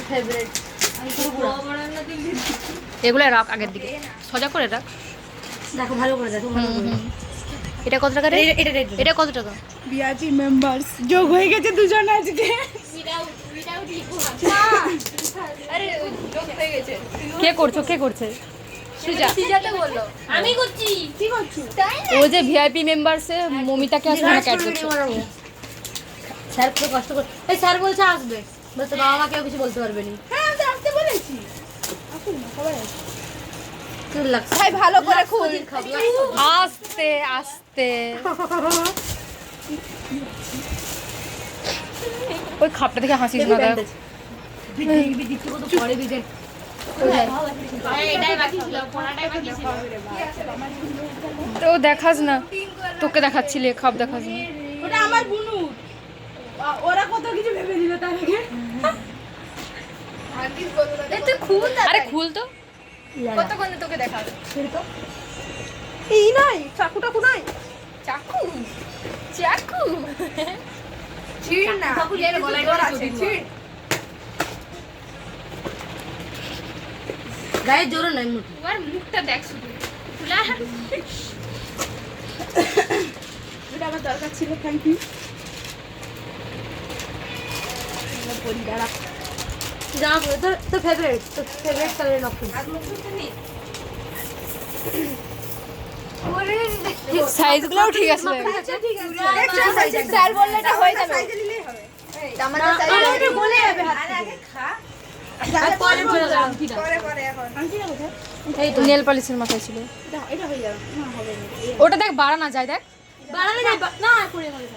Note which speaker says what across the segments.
Speaker 1: Favourite
Speaker 2: এগুলো রাখ আগের দিকে সোজা করে রাখ।
Speaker 1: দেখো ভালো করে দেখো
Speaker 2: এটা কত টাকা রে? এটা কত টাকা?
Speaker 3: ভিআইপি মেম্বার্স যোগ হয়ে গেছে দুজন আজকে।
Speaker 2: কে করছো কে করছে?
Speaker 1: আমি করছি কি করছো
Speaker 2: ও যে ভিআইপি মেম্বারসে মমিতাকে আজকে অ্যাড করছে।
Speaker 1: স্যার খুব কষ্ট করে এই স্যার বলছে আসবে বলতে বাবা মা কেউ কিছু বলতে পারবে না
Speaker 3: হ্যাঁ আমি আসতে বলেছি। আসুন না সবাই আসুন।
Speaker 1: কেমন লাগছে
Speaker 3: ভাই ভালো করে খুল।
Speaker 2: আস্তে আস্তে ওই খাপটা থেকে হাসিস না দেখ। তো দেখাস না, তোকে দেখাচ্ছিলে খাপ দেখাস না।
Speaker 3: ওটা আমার বুনু। ওরা কত কিছু ভেবে দিল তার আগে।
Speaker 1: তুই খুল
Speaker 2: আরে খুল তো।
Speaker 1: কতক্ষণ তোকে দেখাবে
Speaker 3: এই নাই চাকু টাকু নাই।
Speaker 1: চাকু চাকু
Speaker 3: ছিড় না। এর গলায় ডর আছে ছিড়।
Speaker 1: গায়ে জোরে নাই মুখ
Speaker 4: তোমার মুখটা দেখ শুধু তুলা
Speaker 3: এটা আমার দরকার ছিল থ্যাংক ইউ।
Speaker 1: জামা পরে তোর ফেভারিট কালারের নকল
Speaker 2: সাইজগুলোও ঠিক আছে।
Speaker 3: আচ্ছা ঠিক আছে স্যার বললে এটা হয়ে যাবে। সাইজে নিলেই হবে। জামাটা সাইজে এটা বলে যাবে হাত থেকে। খা।
Speaker 1: পরে চলে যাবে
Speaker 3: পরে পরে এখন আন্টিরা কোথায়?
Speaker 1: এই তো
Speaker 2: নেল পলিশের মাথায় ছিল
Speaker 3: এটা হয়ে যাবে না হবে না।
Speaker 2: ওটা। দেখ বাড়া না যায় দেখ।
Speaker 1: বাড়ানো যায় না করে গেলে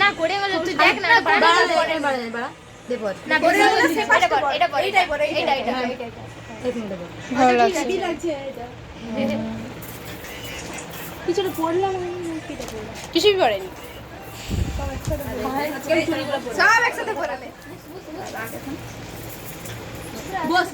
Speaker 4: না করে গেলে তুই দেখ না
Speaker 1: বাড়ানো যায় বাড়া দে পর
Speaker 4: না করে গেলে এটা কর এটা কর
Speaker 3: এইটাই পরে
Speaker 4: এটা এটা এটা
Speaker 1: এক মিনিট দেব
Speaker 2: ভালো লাগছে।
Speaker 3: কি লাগছে এটা? কিছুটা পড়লাম আমি কিটা পড়লাম।
Speaker 2: কিছুই পড়েনি।
Speaker 3: সব একসাথে পড়ালে।
Speaker 1: বস